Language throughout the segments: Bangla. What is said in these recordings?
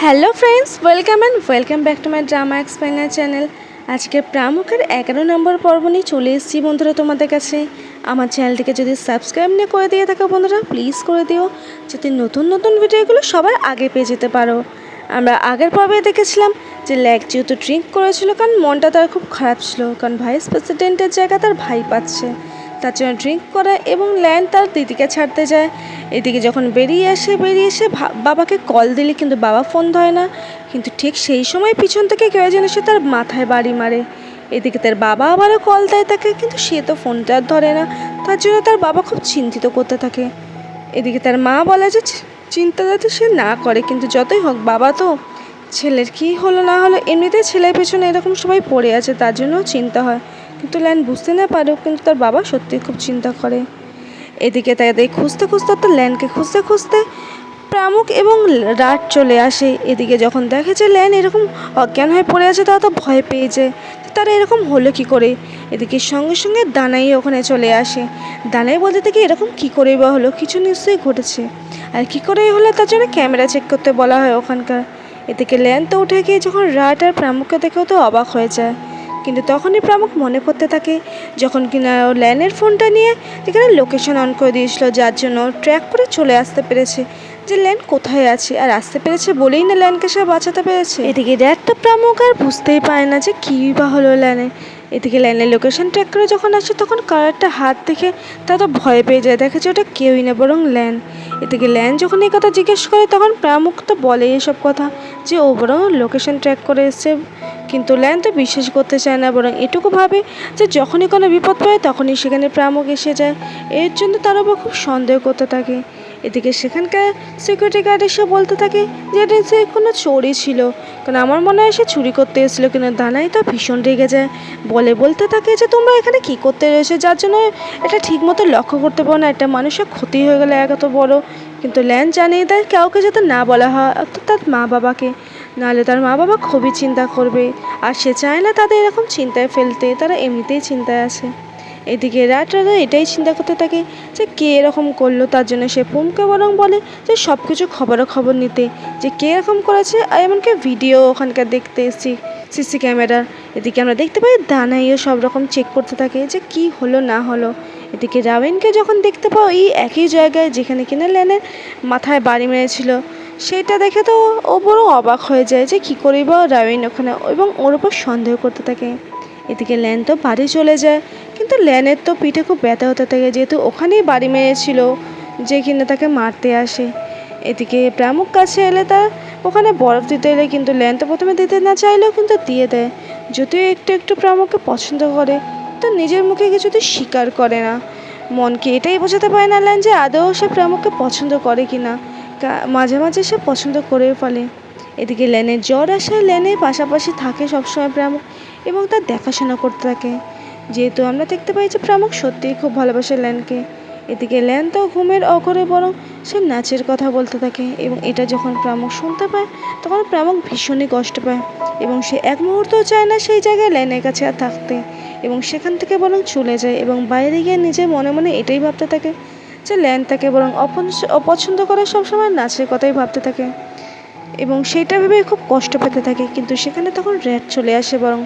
Hello friends, welcome back to my drama explainer channel. আজকে প্রামুখের 11 নম্বর পর্ব নিয়ে চলে এসেছি বন্ধুরা তোমাদের কাছে। আমার চ্যানেলটিকে যদি সাবস্ক্রাইব নিয়ে করে দিয়ে থাকো বন্ধুরা, প্লিজ করে দিও, যাতে নতুন নতুন ভিডিওগুলো সবার আগে পেয়ে যেতে পারো। আমরা আগের পর্বে দেখেছিলাম যে ল্যাক যেহেতু ড্রিঙ্ক করেছিল, কারণ মনটা তার খুব খারাপ ছিল, কারণ ভাইস প্রেসিডেন্টের জায়গা তার ভাই পাচ্ছে, তার জন্য ড্রিঙ্ক করে এবং ল্যান তার দিদিকে ছাড়তে যায়। এদিকে যখন বেরিয়ে এসে বাবাকে কল দিলে কিন্তু বাবা ফোন ধরে না, কিন্তু ঠিক সেই সময় পিছন থেকে কেউ যেন সে তার মাথায় বাড়ি মারে। এদিকে তার বাবা আবারও কল দেয় তাকে, কিন্তু সে তো ফোনটা আর ধরে না, তার জন্য তার বাবা খুব চিন্তিত করতে থাকে। এদিকে তার মা বলে যে চিন্তা যাতে সে না করে, কিন্তু যতই হোক বাবা তো, ছেলের কী হলো না হলো, এমনিতেই ছেলের পেছনে এরকম সবাই পড়ে আছে, তার জন্যও চিন্তা হয়। কিন্তু ল্যান বুঝতে না পারেও কিন্তু তার বাবা সত্যি খুব চিন্তা করে। এদিকে তাদের খুঁজতে তো ল্যানকে খুঁজতে প্রামুখ এবং রাত চলে আসে। এদিকে যখন দেখে যে ল্যান এরকম অজ্ঞান হয়ে পড়ে আছে, তারা তো ভয় পেয়ে যায় তারা এরকম হলো কি করে। এদিকে সঙ্গে সঙ্গে দানাই ওখানে চলে আসে। দানাই বলতে থেকে এরকম কি করেই বা হলো, কিছু নিশ্চয়ই ঘটেছে, আর কি করেই হলো তার জন্য ক্যামেরা চেক করতে বলা হয় ওখানকার। এদিকে ল্যান তো উঠে গিয়ে যখন রাত আর প্রামুখকে দেখেও তো অবাক হয়ে যায়, কিন্তু তখনই প্রামুখ মনে করতে থাকে যখন কিনা ও ল্যানের ফোনটা নিয়ে যেখানে লোকেশন অন করে দিয়েছিল, যার জন্য ট্র্যাক করে চলে আসতে পেরেছে যে ল্যান কোথায় আছে, আর আসতে পেরেছে বলেই না ল্যানকে সে বাঁচাতে পেরেছে। এদিকে ড্যাড তো প্রামুখ আর বুঝতেই পারে না যে কী বা হলো ল্যানের। এদিকে ল্যানের লোকেশন ট্র্যাক করে যখন আসে, তখন কার একটা হাত দেখে তা তো ভয় পেয়ে যায়, দেখে যে ওটা কেউই না বরং ল্যান। এদিকে ল্যান যখন এই কথা জিজ্ঞেস করে, তখন প্রামুখ তো বলে এসব কথা যে ও বরং লোকেশন ট্র্যাক করে এসছে, কিন্তু ল্যান তো বিশ্বাস করতে চায় না, বরং এটুকু ভাবে যে যখনই কোনো বিপদ পায় তখনই সেখানে প্রামুখ এসে যায়, এর জন্য তার উপর খুব সন্দেহ করতে থাকে। এদিকে সেখানকার সিকিউরিটি গার্ড এসে বলতে থাকে যে এটা সে কোনো চোরই ছিল, কারণ আমার মনে হয় সে চুরি করতে এসেছিলো, কিন্তু দানাই তো ভীষণ রেগে যায়, বলতে থাকে যে তোমরা এখানে কী করতে রয়েছে, যার জন্য এটা ঠিকমতো লক্ষ্য করতে পারো না, একটা মানুষের ক্ষতি হয়ে গেলে এত বড়। কিন্তু ল্যান জানিয়ে দেয় কাউকে যাতে না বলা হয়, অর্থাৎ তার মা বাবাকে, নাহলে তার মা বাবা খুবই চিন্তা করবে, আর সে চায় না তাদের এরকম চিন্তায় ফেলতে, তারা এমনিতেই চিন্তায় আছে। এদিকে রাতরা এটাই চিন্তা করতে থাকে যে কে এরকম করলো, তার জন্য সে পুমকে বরং বলে যে সব কিছু খবর নিতে, যে কে এরকম করেছে, আর এমনকি ভিডিও ওখানকার দেখতে এসেছি সিসি ক্যামেরার। এদিকে আমরা দেখতে পাই দানাইও সব রকম চেক করতে থাকে যে কি হলো না হলো। এদিকে রাবিনকে যখন দেখতে পাও এই একই জায়গায় যেখানে কিনা ল্যানের মাথায় বাড়ি মেরেছিল, সেটা দেখে তো ও বড় অবাক হয়ে যায় যে কী করেই বা রাবিন ওখানে, এবং ওর উপর সন্দেহ করতে থাকে। এদিকে ল্যান তো বাড়ি চলে যায়, কিন্তু ল্যানের তো পিঠে খুব ব্যথা হতে থাকে, যেহেতু ওখানেই বাড়ি মেরেছিল যে কিনা তাকে মারতে আসে। এদিকে প্রামুখ কাছে এলে তার ওখানে বরফ দিতে এলে, কিন্তু ল্যান তো প্রথমে দিতে না চাইলেও কিন্তু দিয়ে দেয়, যদিও একটু প্রামুখকে পছন্দ করে, তো নিজের মুখে কিছুতেই স্বীকার করে না। মনকে এটাই বোঝাতে পারে না ল্যান যে আদৌ সে প্রামুখকে পছন্দ করে কি না, মাঝে মাঝে সে পছন্দ করেও ফেলে। এদিকে ল্যানের জ্বর আসে, ল্যানের পাশাপাশি থাকে সবসময় প্রামুখ এবং তার দেখাশোনা করতে থাকে, যেহেতু আমরা দেখতে পাই যে প্রামুখ সত্যিই খুব ভালোবাসে ল্যানকে। এদিকে ল্যান তো ঘুমের অঘরে বরং সে নাচের কথা বলতে থাকে, এবং এটা যখন প্রামুখ শুনতে পায় তখন প্রামুখ ভীষণই কষ্ট পায়, এবং সে এক মুহূর্তও চায় না সেই জায়গায় ল্যানের কাছে আর থাকতে, এবং সেখান থেকে বরং চলে যায়, এবং বাইরে গিয়ে নিজে মনে মনে এটাই ভাবতে থাকে যে ল্যান তাকে বরং অপছন্দ করে, সবসময় নাচের কথাই ভাবতে থাকে, এবং সেইটা ভেবে খুব কষ্ট পেতে থাকে। কিন্তু সেখানে তখন র্যাট চলে আসে বরং,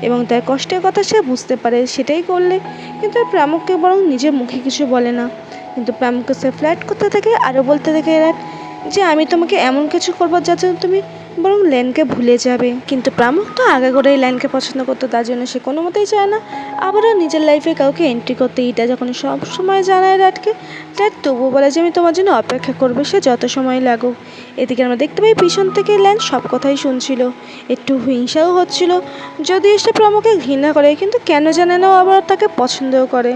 এবং তার কষ্টের কথা সে বুঝতে পারে, সেটাই করলে কিন্তু প্রামুখকে বরং নিজের মুখে কিছু বলে না, কিন্তু প্রামুখকে সে ফ্ল্যাট করতে থাকে, আরও বলতে থাকে র্যাট যে আমি তোমাকে এমন কিছু করবো যার জন্য তুমি বরং ল্যানকে ভুলে যাবে। কিন্তু প্রামুখ তো আগে করেই ল্যানকে পছন্দ করতো, তার জন্য সে কোনো মতেই চায় না আবারও নিজের লাইফে কাউকে এন্ট্রি করতে। এটা যখন সব সময় জানায় র্যাটকে, র্যাট তবুও বলে যে আমি তোমার জন্য অপেক্ষা করবো, সে যত সময় লাগুক। এদিকে আমরা দেখতে পাই পিছন থেকে ল্যান সব কথাই শুনছিল, একটু হিংসাও হচ্ছিল, যদিও সে প্রামুখকে ঘৃণা করে, কিন্তু কেন জানে না আবার তাকে পছন্দও করে।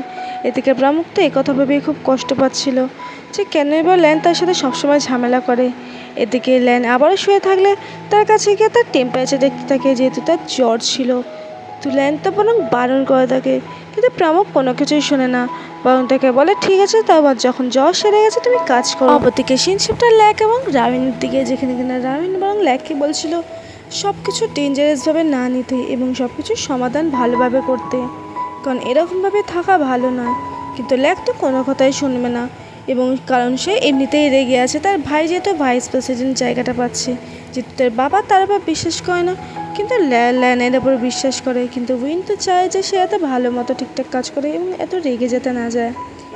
এদিকে প্রামুখ তো একথা ভেবেই খুব কষ্ট পাচ্ছিল যে কেন এবার ল্যান তার সাথে সবসময় ঝামেলা করে। এদিকে ল্যান আবারও শুয়ে থাকলে তার কাছে গিয়ে তার টেম্পারেচার দেখতে থাকে, যেহেতু তার জ্বর ছিল, তো ল্যান তো বরং বারণ করে থাকে, কিন্তু প্রামুখ কোনো কিছুই শোনে না, বরং তাকে বলে ঠিক আছে, তারপর যখন জ্বর সেরে গেছে তুমি কাজ করো। অপরদিকে সিনশিপটা ল্যাক এবং রাবিনের দিকে, যেখানে কিনা রাবিন বরং ল্যাককে বলছিল সব কিছু ডেঞ্জারাসভাবে না নিতে, এবং সব কিছুর সমাধান ভালোভাবে করতে, কারণ এরকমভাবে থাকা ভালো নয়। কিন্তু ল্যাক তো কোনো কথাই শুনবে না, এবং কারণ সে এমনিতেই রেগে আছে, তার ভাই যেহেতু ভাইস প্রেসিডেন্ট জায়গাটা পাচ্ছে, যে তার বাবা তার উপর বিশ্বাস করে না, কিন্তু ল্যানের উপর বিশ্বাস করে। কিন্তু উইন তো চায় যে সে এত ভালো মতো ঠিকঠাক কাজ করে এবং এত রেগে যেতে না যায়।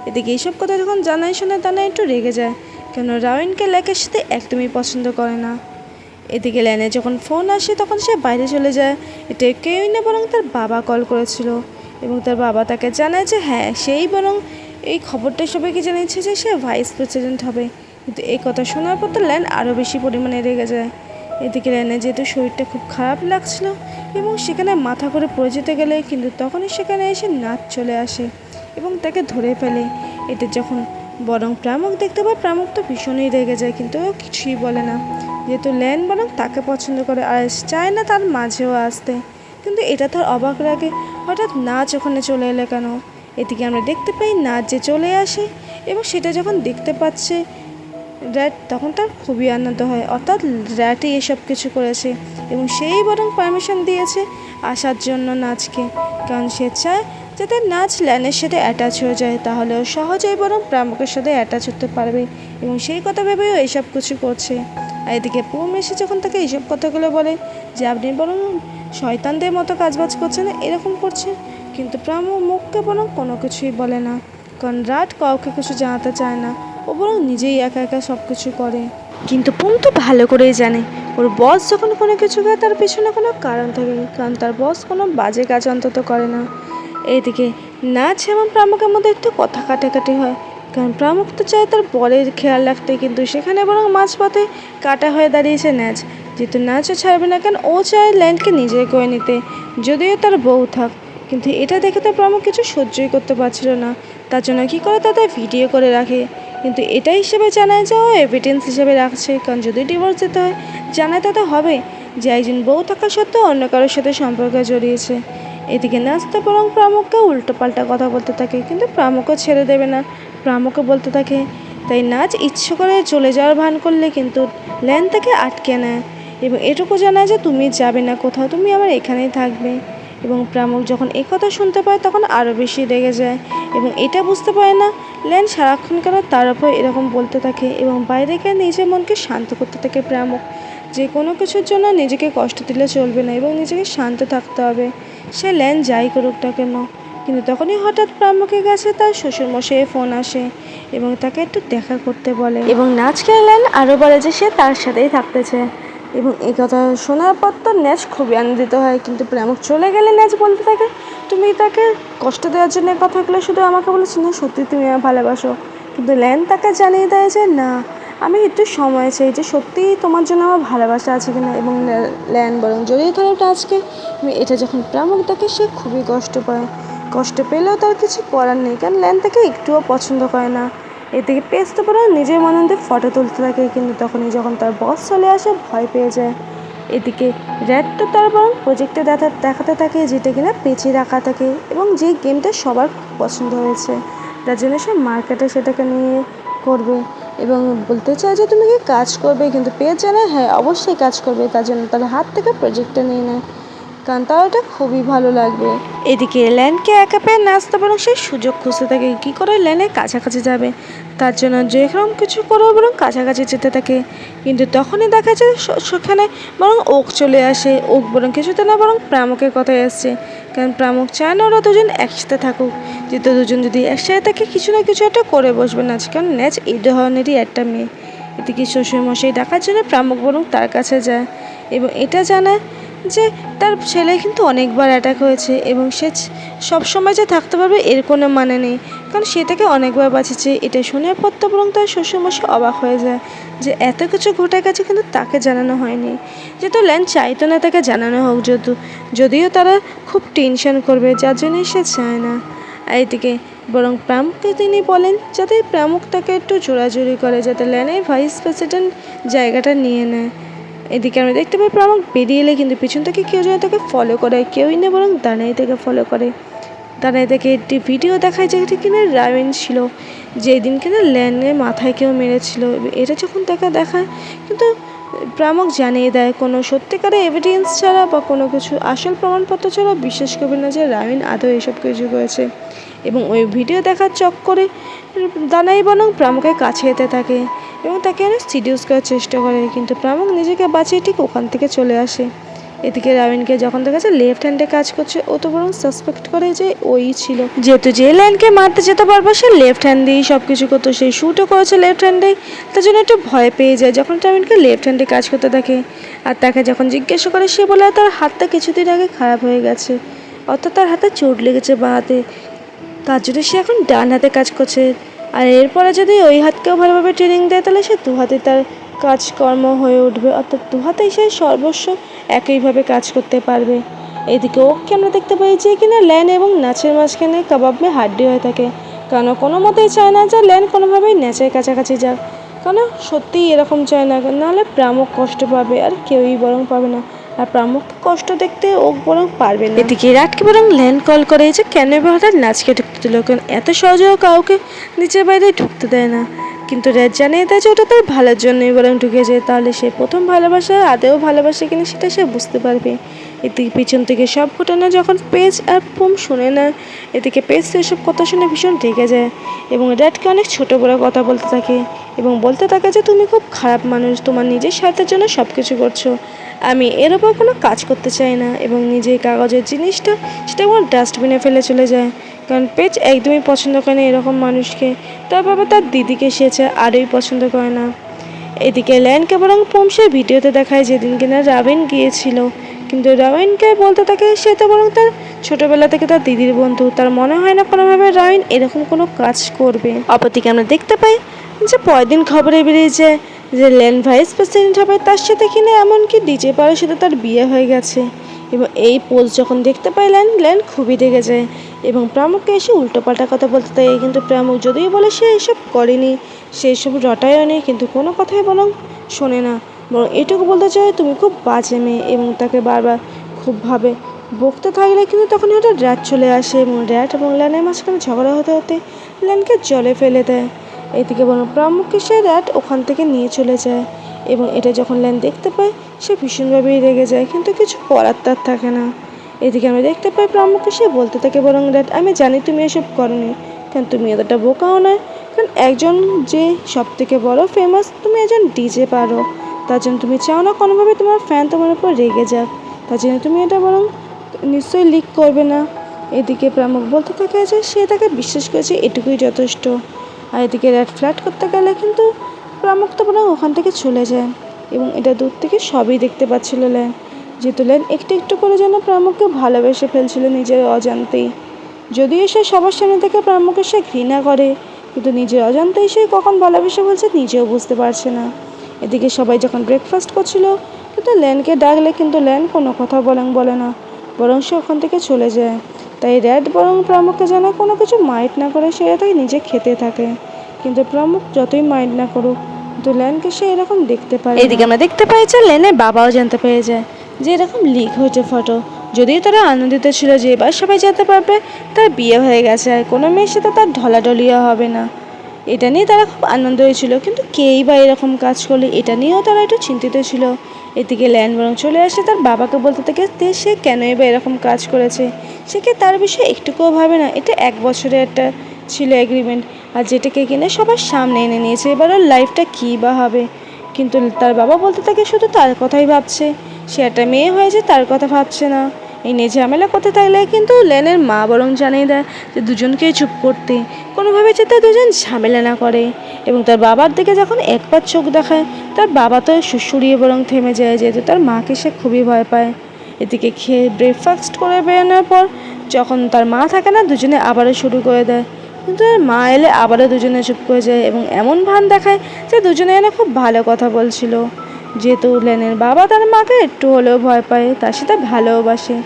এদিকে এইসব কথা যখন জানাই শোনে তানা একটু রেগে যায়, কেন রাউনকে ল্যাকের সাথে একদমই পছন্দ করে না। এদিকে ল্যানে যখন ফোন আসে তখন সে বাইরে চলে যায়। এটা কেউই না বরং তার বাবা কল করেছিল এবং তার বাবা তাকে জানায় যে হ্যাঁ সেই বরং এই খবরটা সবাইকে জানিয়েছে যে সে ভাইস প্রেসিডেন্ট হবে। কিন্তু এই কথা শোনার পর তো ল্যান আরও বেশি পরিমাণে রেগে যায়। এদিকে ল্যানের যেহেতু শরীরটা খুব খারাপ লাগছিল এবং সেখানে মাথা করে পড়ে যেতে গেলে কিন্তু তখনই সেখানে এসে নাচ চলে আসে এবং তাকে ধরে ফেলে। এতে যখন বরং প্রামক দেখতে পায়, প্রামক তো ভীষণই রেগে যায়, কিন্তু ও কিছুই বলে না, যেহেতু ল্যান বরং তাকে পছন্দ করে আর চায় না তার মাঝেও আসতে। কিন্তু এটা তার অবাক লাগে, হঠাৎ নাচ ওখানে চলে এলো কেন। এদিকে আমরা দেখতে পাই নাচ যে চলে আসে এবং সেটা যখন দেখতে পাচ্ছে র্যাট, তখন তার খুবই আনন্দ হয়, অর্থাৎ র্যাটই এসব কিছু করেছে এবং সেই বরং পারমিশন দিয়েছে আসার জন্য নাচকে, কারণ সে চায় যাতে নাচ ল্যানের সাথে অ্যাটাচ হয়ে যায়, তাহলে ও সহজেই বরং প্রামকের সাথে অ্যাটাচ হতে পারবে এবং সেই কথা ভেবেও এইসব কিছু করছে। আর এদিকে পুম এসে যখন তাকে এইসব কথাগুলো বলে যে আপনি বরং শয়তানদের মতো কাজবাজ করছেন, এরকম করছে, কিন্তু প্রামক মুখকে বরং কোনো কিছুই বলে না, কারণ রাত কাউকে কিছু জানাতে চায় না, ও বরং নিজেই একা একা সব কিছু করে। কিন্তু পুম তো ভালো করেই জানে ওর বস যখন কোনো কিছু করে তার পেছনে কোনো কারণ থাকে, কারণ তার বস কোনো বাজে কাজ অন্তত করে না। এইদিকে নাচ এবং প্রামকের মধ্যে একটু কথা কাটাকাটি হয়, কারণ প্রামক তো চায় তার বরের খেয়াল রাখতে, কিন্তু সেখানে বরং মাঝপথে কাটা হয়ে দাঁড়িয়েছে নাচ, যেহেতু নাচও ছাড়বে না, কারণ ও চায় ল্যান্ডকে নিজে করে নিতে, যদিও তার বউ থাক। কিন্তু এটা দেখে তো প্রামক কিছু সহ্যই করতে পারছিল না, তার জন্য কী করে তাদের ভিডিও করে রাখে, কিন্তু এটা হিসেবে জানায় যে ও এভিডেন্স হিসেবে রাখছে, কারণ যদি ডিভোর্স দিতে হয় জানায় তাতে হবে যে একজন বউ থাকা সত্ত্বেও অন্য কারোর সাথে সম্পর্কে জড়িয়েছে। এদিকে নাচতে বরং প্রামককে উল্টোপাল্টা কথা বলতে থাকে, কিন্তু প্রামকও ছেড়ে দেবে না, প্রামকও বলতে থাকে। তাই নাচ ইচ্ছে করে চলে যাওয়ার ভান করলে কিন্তু ল্যান তাকে আটকে নেয় এবং এটুকু জানায় যে তুমি যাবে না কোথাও, তুমি আমার এখানেই থাকবে। এবং প্রামক যখন এই কথা শুনতে পায় তখন আরও বেশি রেগে যায় এবং এটা বুঝতে পারে না ল্যান সারাক্ষণ কেন তার উপর এরকম বলতে থাকে এবং বাইরে গিয়ে নিজের মনকে শান্ত করতে থাকে প্রামক, যে কোনো কিছুর জন্য নিজেকে কষ্ট দিলে চলবে না এবং নিজেকে শান্ত থাকতে হবে, সে ল্যান যাই করুক না কেন। কিন্তু তখনই হঠাৎ প্রামকের কাছে তার শ্বশুরমশাইয়ের ফোন আসে এবং তাকে একটু দেখা করতে বলে এবং নাচকে ল্যান আরও বলে যে সে তার সাথেই থাকতে চায় এবং এই কথা শোনার পর তো ন্যাচ খুবই আনন্দিত হয়। কিন্তু প্রামক চলে গেলে ন্যাচ বলতে থাকে তুমি তাকে কষ্ট দেওয়ার জন্য কথাগুলো শুধু আমাকে বলেছি না, সত্যি তুমি আমায় ভালোবাসো। কিন্তু ল্যান তাকে জানিয়ে দেয় যে না, আমি একটু সময় চাই যে সত্যিই তোমার জন্য আমার ভালোবাসা আছে কিনা। এবং ল্যান বরং জড়িয়ে ধরে আজকে এটা যখন প্রামক দেখে সে খুবই কষ্ট পায়, কষ্ট পেলেও তার কিছু করার নেই, কারণ ল্যান তাকে একটুও পছন্দ করে না। এদিকে পেস্ট পরে নিজের মনন্দে ফটো তুলতে থাকে, কিন্তু তখনই যখন তার বস চলে আসে ভয় পেয়ে যায়। এদিকে র্যাড তো তার বরং প্রজেক্টে দেখাতে থাকে যেটা কিনা পেঁচিয়ে রাখা থাকে এবং যে গেমটা সবার পছন্দ হয়েছে, তার জন্য সে মার্কেটে সেটাকে নিয়ে করবে এবং বলতে চায় যে তুমি কি কাজ করবে, কিন্তু পেয়ে জানায় হ্যাঁ অবশ্যই কাজ করবে, তার জন্য তার হাত থেকে প্রজেক্টটা নিয়ে নেয়, কারণ তার ওটা খুবই ভালো লাগবে। এদিকে ল্যানকে একা পেয়ে নাচতে বরং সে সুযোগ খুঁজতে থাকে কী করে ল্যানের কাছাকাছি যাবে, তার জন্য যেরকম কিছু করে বরং কাছাকাছি যেতে থাকে। কিন্তু তখনই দেখা যায় সেখানে বরং ওক চলে আসে, ওক বরং কিছুতে না বরং প্রামকের কথাই আসছে, কারণ প্রামক চায় না ওরা দুজন একসাথে থাকুক, যেহেতু দুজন যদি একসাথে থাকে কিছু না কিছু একটা করে বসবে নাচ, কারণ ন্যাচ এই ধরনেরই একটা মেয়ে। এদিকে শ্বশুরমশাই ডাকার জন্য প্রামক বরং তার কাছে যায় এবং এটা জানায় যে তার ছেলে কিন্তু অনেকবার অ্যাটাক হয়েছে এবং সে সবসময় যে থাকতে পারবে এর কোনো মানে নেই, কারণ সে তাকে অনেকবার বাঁচিয়েছে। এটা শোনার পর তো বরং তার শ্বশুরমশাই অবাক হয়ে যায় যে এত কিছু ঘটে গেছে কিন্তু তাকে জানানো হয়নি, যেহেতু ল্যান চাইতো না তাকে জানানো হোক, যদিও তারা খুব টেনশন করবে, যার জন্য সে চায় না। আর এদিকে বরং প্রামককে তিনি বলেন যাতে প্রামক তাকে একটু জোরাজুরি করে যাতে ল্যানের ভাইস প্রেসিডেন্ট জায়গাটা নিয়ে নেয়। এদিকে আমরা দেখতে পাই প্রামক বেরিয়ে এলে কিন্তু পিছন থেকে কেউ যেন তাকে ফলো করে, কেউই না বরং দানাই থেকে ফলো করে। দানাই থেকে একটি ভিডিও দেখায় যেটি কিনা রায়ন ছিল, যেদিন কিনা ল্যানের মাথায় কেউ মেরেছিল। এটা যখন তাকে দেখায় কিন্তু প্রামক জানিয়ে দেয় কোনো সত্যিকারের এভিডেন্স ছাড়া বা কোনো কিছু আসল প্রমাণপত্র ছাড়া বিশ্বাস করবে না যে রায়ন আদৌ এসব কিছু করেছে। এবং ওই ভিডিও দেখার চক্করে দানাই বরং প্রামুকের কাছে যেতে থাকে এবং তাকে অনেক সিডিউস করার চেষ্টা করে, কিন্তু প্রামুক নিজেকে বাঁচিয়ে ঠিক ওখান থেকে চলে আসে। এদিকে রাবিনকে যখন দেখা যাচ্ছে লেফট হ্যান্ডে কাজ করছে, ও তো বরং সাসপেক্ট করে যে ওই ছিল, যেহেতু যে লাইনকে মারতে যেতে পারবে সে লেফট হ্যান্ড দিয়েই সব কিছু করতো, সেই শ্যুটও করেছে লেফট হ্যান্ডে, তার জন্য একটু ভয় পেয়ে যায় যখন রাবিনকে লেফট হ্যান্ডে কাজ করতে থাকে। আর তাকে যখন জিজ্ঞাসা করে সে বলে তার হাতটা কিছুদিন আগে খারাপ হয়ে গেছে, অর্থাৎ তার হাতে চোট লেগেছে বাঁ হাতে, তার জন্য সে এখন ডান হাতে কাজ করছে। আর এরপরে যদি ওই হাতকেও ভালোভাবে ট্রেনিং দেয় তাহলে সে দু হাতে তার কাজকর্ম হয়ে উঠবে, অর্থাৎ দু হাতেই সে সর্বস্ব একইভাবে কাজ করতে পারবে। এদিকে ওকে আমরা দেখতে পাই যে কিনা ল্যান এবং নাচের মাঝখানে কাবাব মে হাড্ডি হয়ে থাকে, কারণ কোনো মতেই চায় না যে ল্যান কোনোভাবেই নাচের কাছাকাছি যাক, কারণ সত্যিই এরকম চায় না, নাহলে প্রামুক কষ্ট পাবে আর কেউই বরং পাবে না, আর প্রামুককে কষ্ট দেখতে ও বরং পারবে না। এদিকে রাতকে বরং ল্যান কল করে যে কেন এবার হঠাৎ নাচকে ঢুকতে দিল, কারণ এত সহজেও কাউকে নিচের বাইরে ঢুকতে দেয় না, কিন্তু রাত জানিয়ে দেয় যে ওটা তার ভালোর জন্যই বরং ঢুকেছে, তাহলে সে প্রথম ভালোবাসা আদেও ভালোবাসে কিনা সেটা সে বুঝতে পারবে। এদিকে পিছন থেকে সব ঘটনা যখন পেজ আর পুম শুনে না, এদিকে পেজ এসব কথা শুনে ভীষণ রেগে যায় এবং র্যাটকে অনেক ছোট বড় কথা বলতে থাকে এবং বলতে থাকে যে তুমি খুব খারাপ মানুষ, তোমার নিজের স্বার্থের জন্য সব কিছু করছো, আমি এর ওপর কোনো কাজ করতে চাই না, এবং নিজের কাগজের জিনিসটা সেটা কোনো ডাস্টবিনে ফেলে চলে যায়, কারণ পেজ একদমই পছন্দ করে না এরকম মানুষকে, তার বাবা তার দিদিকে সে আরোই পছন্দ করে না। এদিকে ল্যানকে বরং পমসের ভিডিওতে দেখায় যেদিন কিনা রাবিন গিয়েছিল, কিন্তু রাবিনকে বলতে থাকে সে তো বরং তার ছোটবেলা থেকে তার দিদির বন্ধু, তার মনে হয় না কোনোভাবে রাবিন এরকম কোনো কাজ করবে। অপরদিকে আমরা দেখতে পাই যে পরের দিন খবরে বেরিয়েছে যে ল্যান ভাইস প্রেসিডেন্ট হবে, তার সাথে কিনা এমনকি ডিজে পাড়ার সাথে তার বিয়ে হয়ে গেছে, এবং এই পোস্ট যখন দেখতে পাই ল্যান খুবই রেগে যায় এবং প্রামুককে এসে উল্টোপাল্টা কথা বলতে থাকে, কিন্তু প্রামুক যদিও বলে সে এসব করেনি, সে এসব রটায়ও নেই, কিন্তু কোনো কথাই বরং শোনে না, বরং এটুকু বলতে চায় তুমি খুব বাজে মেয়ে, এবং তাকে বারবার খুবভাবে বকতে থাকলে কিন্তু তখন হঠাৎ র্যাট চলে আসে এবং র্যাট এবং ল্যানের মাঝখানে ঝগড়া হতে হতে ল্যানকে জলে ফেলে দেয়। এদিকে বরং প্রামুককে সে র্যাট ওখান থেকে নিয়ে চলে যায়, এবং এটা যখন ল্যান দেখতে পায় সে ভীষণভাবেই রেগে যায়, কিন্তু কিছু করার তার থাকে না। এদিকে আমরা দেখতে পাই প্রামুককে সে বলতে থাকে বরং র্যাট আমি জানি তুমি এসব করনি, কারণ তুমি এতটা বোকাও নয়, কারণ একজন যে সব থেকে বড় ফেমাস তুমি একজন ডিজে পারো, তার জন্য তুমি চাও না কোনোভাবে তোমার ফ্যান তোমার উপর রেগে যাক, তার জন্য তুমি এটা বরং নিশ্চয়ই লিক করবে না। এদিকে প্রামুক বলতে থাকে যে সে তাকে বিশ্বাস করেছে এটুকুই যথেষ্ট, আর এদিকে র্যাট ফ্ল্যাট করতে গেলে কিন্তু প্রামুক তো বরং ওখান থেকে চলে যায়, এবং এটা দূর থেকে সবই দেখতে পাচ্ছিল ল্যান, যেহেতু ল্যান একটু একটু করে যেন প্রামুককে ভালোবেসে ফেলছিল নিজের অজান্তেই, যদিও সে সবার সামনে থেকে প্রামুককে সে ঘৃণা করে, কিন্তু নিজের অজান্তেই সে কখন ভালোবেসে ফেলছে নিজেও বুঝতে পারছে না। এদিকে সবাই যখন ব্রেকফাস্ট করছিল কিন্তু ল্যানকে ডাকলে কিন্তু ল্যান কোনো কথা বলে না, বরং সে ওখান থেকে চলে যায়, তাই র্যাট বরং প্রামুককে যেন কোনো কিছু মাইন্ড না করে সে তাই নিজে খেতে থাকে, কিন্তু প্রামুক যতই মাইন্ড না করুক কিন্তু ল্যানকে সে এরকম দেখতে পায়। এদিকে আমরা দেখতে পাই যে ল্যানের বাবাও জানতে পেরে যায় যে এরকম লিক হয়েছে ফটো, যদিও তারা আনন্দিত ছিল যে এবার সবাই যেতে পারবে তার বিয়ে হয়ে গেছে আর কোনো মেয়ের সাথে তার ঢলাঢলিও হবে না, এটা নিয়ে তারা খুব আনন্দ হয়েছিল, কিন্তু কেই বা এরকম কাজ করলে এটা নিয়েও তারা একটু চিন্তিত ছিল। এদিকে ল্যান বরং চলে আসে তার বাবাকে বলতে থাকে সে কেনই বা এরকম কাজ করেছে, সে কি তার বিষয়ে একটুকুও ভাবে না, এটা 1 বছরের একটা ছিল এগ্রিমেন্ট, আর যেটাকে কিনে সবার সামনে এনে নিয়েছে, এবার ওর লাইফটা কী বা হবে, কিন্তু তার বাবা বলতে থাকে শুধু তার কথাই ভাবছে, সে একটা মেয়ে হয়েছে তার কথা ভাবছে না। এই নিয়ে ঝামেলা করতে থাকলে কিন্তু ল্যানের মা বরং জানিয়ে দেয় যে দুজনকেই চুপ করতে, কোনোভাবে যাতে দুজন ঝামেলা না করে, এবং তার বাবার দিকে যখন একবার চোখ দেখায় তার বাবা তো সুড়সুড়িয়ে বরং থেমে যায়, যেহেতু তার মাকে সে খুবই ভয় পায়। এদিকে খেয়ে ব্রেকফাস্ট করে বেরোনোর পর যখন তার মা থাকে না দুজনে আবারও শুরু করে দেয়, কিন্তু তার মা এলে আবারও দুজনে চুপ করে যায় এবং এমন ভান দেখায় যে দুজনে এনে খুব ভালো কথা বলছিল, যেহেতু ল্যানের বাবা তার মাকে একটু হলেও ভয় পায়, তার সাথে ভালোবাসে।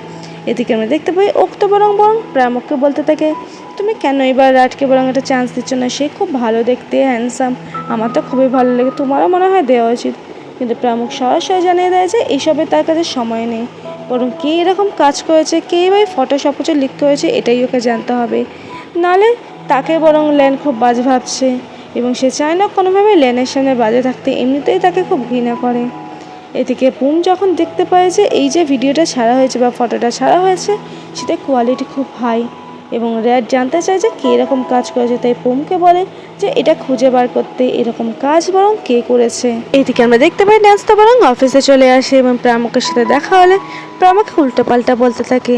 এদিকে আমরা দেখতে পাই ওক্ত বরং প্রামুককে বলতে থাকে তুমি কেন এবার রাটকে বরং একটা চান্স দিচ্ছ না, সে খুব ভালো দেখতে হ্যান্ডসাম, আমার তো খুবই ভালো লাগে, তোমারও মনে হয় দেওয়া উচিত, কিন্তু প্রামুক সরাসরি জানিয়ে দেয় যে এইসবে তার কাছে সময় নেই, বরং কে এরকম কাজ করেছে, কে ভাই ফটো সব কিছু লিক করেছে এটাই ওকে জানতে হবে, নাহলে তাকে বরং ল্যান খুব বাজে ভাবছে, এবং সে চায় না কোনোভাবে ল্যানের সামনে বাজে থাকতে, এমনিতেই তাকে খুব ঘৃণা করে। এদিকে পুম যখন দেখতে পায় যে এই যে ভিডিওটা ছাড়া হয়েছে বা ফটোটা ছাড়া হয়েছে সেটা কোয়ালিটি খুব হাই, এবং র্যাট জানতে চায় যে কে এরকম কাজ করেছে, তাই পুমকে বলে যে এটা খুঁজে বার করতে এরকম কাজ বরং কে করেছে। এদিকে আমরা দেখতে পাই ন্যান্সি বরং অফিসে চলে আসে এবং প্রামকের সাথে দেখা হলে প্রামক উল্টোপাল্টা বলতে থাকে,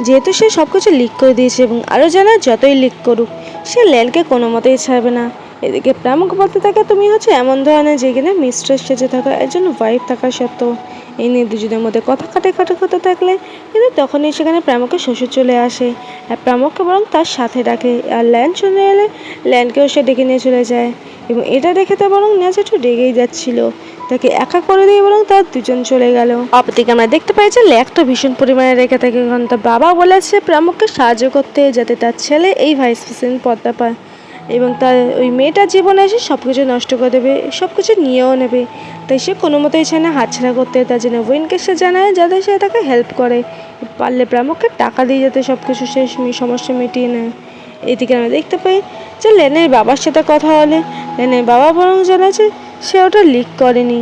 যেহেতু সে সব কিছু লিক করে দিয়েছে এবং আরও জানে যতই লিক করুক সে ল্যানকে কোনো মতেই ছাড়বে না। এদিকে প্রামক বলতে থাকে, তুমি হচ্ছে এমন ধরনের যেখানে মিস্ট্রেস সেজে থাকা একজন ওয়াইফ থাকা সত্ত্বেও এই নিয়ে দুজনের মধ্যে কথা কাটাকাটি হতে থাকলে কিন্তু তখনই সেখানে প্রামকের শ্বশুর চলে আসে আর প্রামককে বরং তার সাথে ডাকে। আর ল্যান চলে এলে ল্যানকেও সে ডেকে নিয়ে চলে যায় এবং এটা দেখে তো বরং ন্যাচ একটু ডেকেই যাচ্ছিল, তাকে একা করে দিয়ে বরং তার দুজন চলে গেল। অপরদিকে আমরা দেখতে পাই যে ল্যাকটা ভীষণ পরিমাণে রেখে থাকে, কারণ তার বাবা বলেছে প্রামককে সাহায্য করতে যাতে তার ছেলে এই ভাইস প্রেসিডেন্ট পদটা পায় এবং তার ওই মেয়েটার জীবনে এসে সব কিছু নষ্ট করে দেবে, সব কিছু নিয়েও নেবে। তাই সে কোনো মতেই চায় না হাতছাড়া করতে। তার জন্য উইনকে সে জানায় যাতে সে তাকে হেল্প করে, পারলে প্রামককে টাকা দিয়ে যাতে সব কিছু সে সমস্যা মিটিয়ে নেয়। এদিকে আমরা দেখতে পাই যে লেনের বাবার সাথে কথা হলে লেনের বাবা বরং জানায় যে সে ওটা লিক করেনি।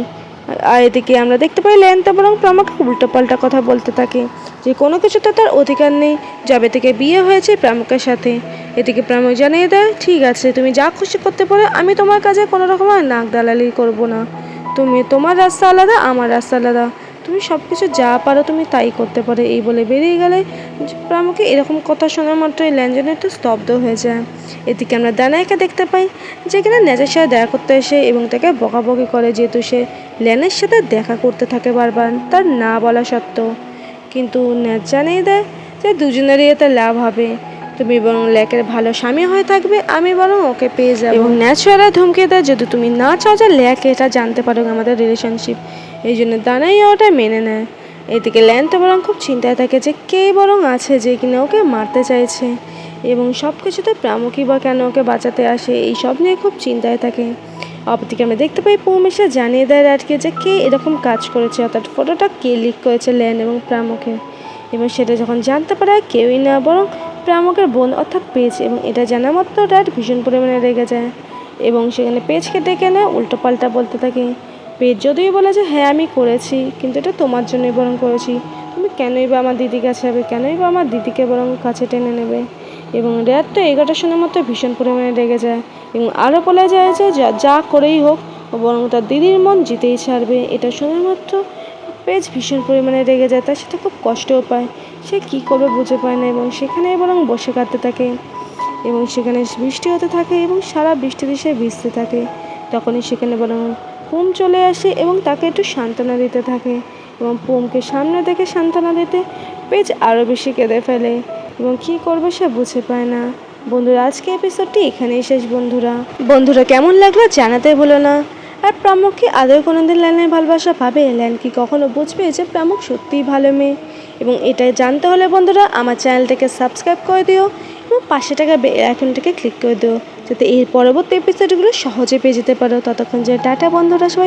আর এদিকে আমরা দেখতে পাই লেন তো বরং প্রামকে উল্টোপাল্টা কথা বলতে থাকে যে কোনো কিছুতে তার অধিকার নেই, যবে থেকে বিয়ে হয়েছে প্রামকের সাথে। এদিকে প্রামক জানিয়ে দেয়, ঠিক আছে তুমি যা খুশি করতে পারো, আমি তোমার কাছে কোনো রকমের নাক দালালি করবো না, তুমি তোমার রাস্তা আলাদা আমার রাস্তা আলাদা, তুমি সব কিছু যা পারো তুমি তাই করতে পারো। এই বলে বেরিয়ে গেলে প্রামকে এরকম কথা শোনার মাত্রই ল্যানজন একটু স্তব্ধ হয়ে যায়। এদিকে আমরা দানাইকে দেখতে পাই যেখানে ন্যাচের সাথে দেখা করতে আসে এবং তাকে বকাবকি করে, যেহেতু সে ল্যানের সাথে দেখা করতে থাকে বারবার তার না বলা সত্ত্বেও। কিন্তু ন্যাচ জানিয়ে দেয় যে দুজনেরই এতে লাভ হবে, তুমি বরং ল্যাকের ভালো স্বামী হয়ে থাকবে, আমি বরং ওকে পেয়ে যাবো। এবং ন্যাচুরাল ধমকে দেয় যদি তুমি না চাও যে ল্যাক এটা জানতে পারো আমাদের রিলেশনশিপ, এই জন্য দানাই ওটা মেনে নেয়। এদিকে ল্যান তো বরং খুব চিন্তায় থাকে যে কে বরং আছে যে কিনা ওকে মারতে চাইছে এবং সব কিছুতে প্রামকই বা কেন ওকে বাঁচাতে আসে, এই সব নিয়ে খুব চিন্তায় থাকে। অপরদিকে আমরা দেখতে পাই পুম এসে জানিয়ে দেয় র্যাটকে যে কে এরকম কাজ করেছে, অর্থাৎ ফটোটা কে লিক করেছে ল্যান এবং প্রামকে। এবং সেটা যখন জানতে পারে কেউই না বরং প্রামকের বোন অর্থাৎ পেজ, এবং এটা জানা মাত্র র্যাট ভীষণ পরিমাণে রেগে যায় এবং সেখানে পেজকে ডেকে নেয় উল্টোপাল্টা বলতে থাকে। পেজ যদিও বলে যে হ্যাঁ আমি করেছি, কিন্তু এটা তোমার জন্যই বরং করেছি, তুমি কেনই বা আমার দিদির কাছে যাবে, কেনই বা আমার দিদিকে বরং কাছে টেনে নেবে। এবং র্যাট তো এই কথা শোনার মতো ভীষণ পরিমাণে রেগে যায় এবং আরও বলা যায় যে যা করেই হোক ও বরং তার দিদির মন জিতেই ছাড়বে। এটা শোনার মাত্র পেজ ভীষণ পরিমাণে রেগে যায়, তার সাথে খুব কষ্টও পায়, সে কী করবে বুঝে পায় না এবং সেখানেই বরং বসে কাঁদতে থাকে এবং সেখানে বৃষ্টি হতে থাকে এবং সারা বৃষ্টিতে সে ভিজতে থাকে। তখনই সেখানে বরং পুম চলে আসে এবং তাকে একটু সান্ত্বনা দিতে থাকে এবং পুমকে সামনে দেখে সান্ত্বনা দিতে পেজ আরও বেশি কেঁদে ফেলে এবং কী করবে সে বুঝে পায় না। বন্ধুরা আজকে এপিসোডটি এখানেই শেষ। বন্ধুরা কেমন লাগলো জানাতে ভুলো না। আর প্রামক কি আদৌ কোনোদিন ল্যানের ভালোবাসা পাবে? ল্যান কি কখনো বুঝবে যে প্রামক সত্যিই ভালো মেয়ে? এবং এটাই জানতে হলে বন্ধুরা আমার চ্যানেলটাকে সাবস্ক্রাইব করে দিও এবং পাশে টাকা আইকনটাকে ক্লিক করে দিও, যাতে এর পরবর্তী এপিসোডগুলো সহজে পেয়ে যেতে পারো। ততক্ষণ যে টাটা বন্ধুরা, সবাই